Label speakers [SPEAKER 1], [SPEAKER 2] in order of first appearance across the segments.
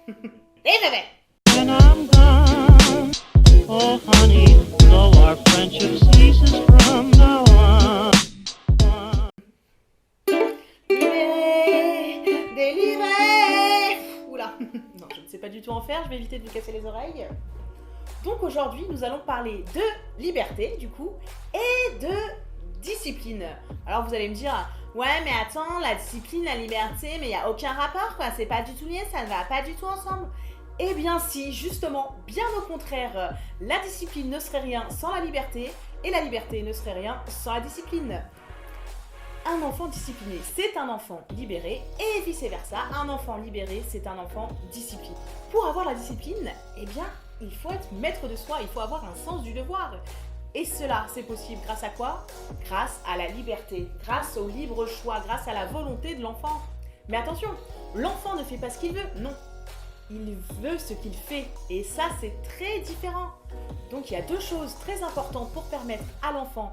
[SPEAKER 1] Et bébé.
[SPEAKER 2] When I'm gone, oh honey, though our friendship ceases from now on.
[SPEAKER 1] Libéré, délivré. Oula, non, je ne sais pas du tout en faire, je vais éviter de vous casser les oreilles. Donc aujourd'hui, nous allons parler de liberté, du coup, et de discipline. Alors vous allez me dire, ouais mais attends, la discipline, la liberté, mais il n'y a aucun rapport, quoi, c'est pas du tout lié, ça ne va pas du tout ensemble. Eh bien si, justement, bien au contraire, la discipline ne serait rien sans la liberté, et la liberté ne serait rien sans la discipline. Un enfant discipliné, c'est un enfant libéré, et vice-versa, un enfant libéré, c'est un enfant discipliné. Pour avoir la discipline, eh bien, il faut être maître de soi, il faut avoir un sens du devoir. Et cela, c'est possible grâce à quoi? Grâce à la liberté, grâce au libre choix, grâce à la volonté de l'enfant. Mais attention, l'enfant ne fait pas ce qu'il veut, non. Il veut ce qu'il fait, et ça, c'est très différent. Donc, il y a deux choses très importantes pour permettre à l'enfant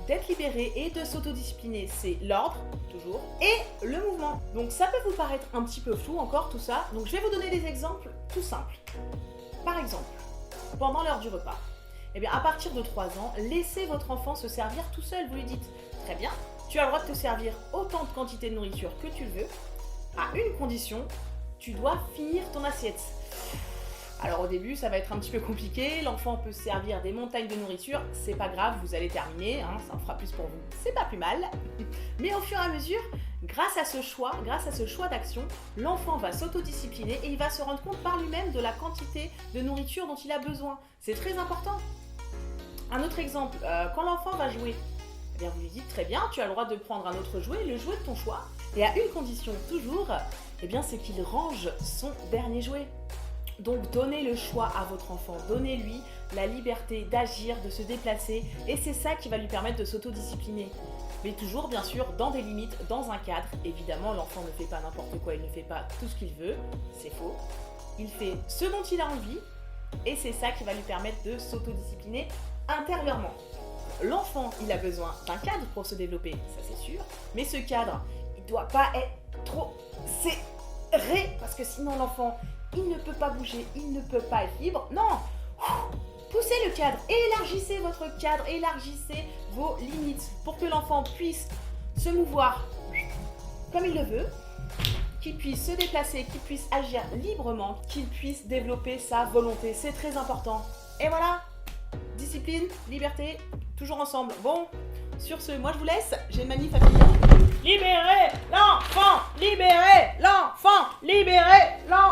[SPEAKER 1] d'être libéré et de s'autodiscipliner, c'est l'ordre, toujours, et le mouvement. Donc ça peut vous paraître un petit peu flou encore tout ça, donc je vais vous donner des exemples tout simples. Par exemple, pendant l'heure du repas, eh bien à partir de 3 ans, laissez votre enfant se servir tout seul, vous lui dites, très bien, tu as le droit de te servir autant de quantité de nourriture que tu le veux, à une condition, tu dois finir ton assiette. Alors au début, ça va être un petit peu compliqué, l'enfant peut se servir des montagnes de nourriture, c'est pas grave, vous allez terminer, hein, ça en fera plus pour vous, c'est pas plus mal. Mais au fur et à mesure, grâce à ce choix d'action, l'enfant va s'autodiscipliner et il va se rendre compte par lui-même de la quantité de nourriture dont il a besoin. C'est très important. Un autre exemple, quand l'enfant va jouer, eh bien vous lui dites très bien, tu as le droit de prendre un autre jouet, le jouet de ton choix, et à une condition toujours, eh bien c'est qu'il range son dernier jouet. Donc donnez le choix à votre enfant, donnez-lui la liberté d'agir, de se déplacer, et c'est ça qui va lui permettre de s'autodiscipliner. Mais toujours, bien sûr, dans des limites, dans un cadre. Évidemment, l'enfant ne fait pas n'importe quoi, il ne fait pas tout ce qu'il veut, c'est faux. Il fait ce dont il a envie, et c'est ça qui va lui permettre de s'autodiscipliner intérieurement. L'enfant, il a besoin d'un cadre pour se développer, ça c'est sûr, mais ce cadre, il ne doit pas être trop serré, parce que sinon l'enfant, il ne peut pas bouger, il ne peut pas être libre. Non! Poussez le cadre, élargissez votre cadre, élargissez vos limites pour que l'enfant puisse se mouvoir comme il le veut, qu'il puisse se déplacer, qu'il puisse agir librement, qu'il puisse développer sa volonté. C'est très important. Et voilà, discipline, liberté, toujours ensemble. Bon, sur ce, moi je vous laisse, j'ai une manif à finir. Libérez l'enfant! Libérez l'enfant! Libérez l'enfant!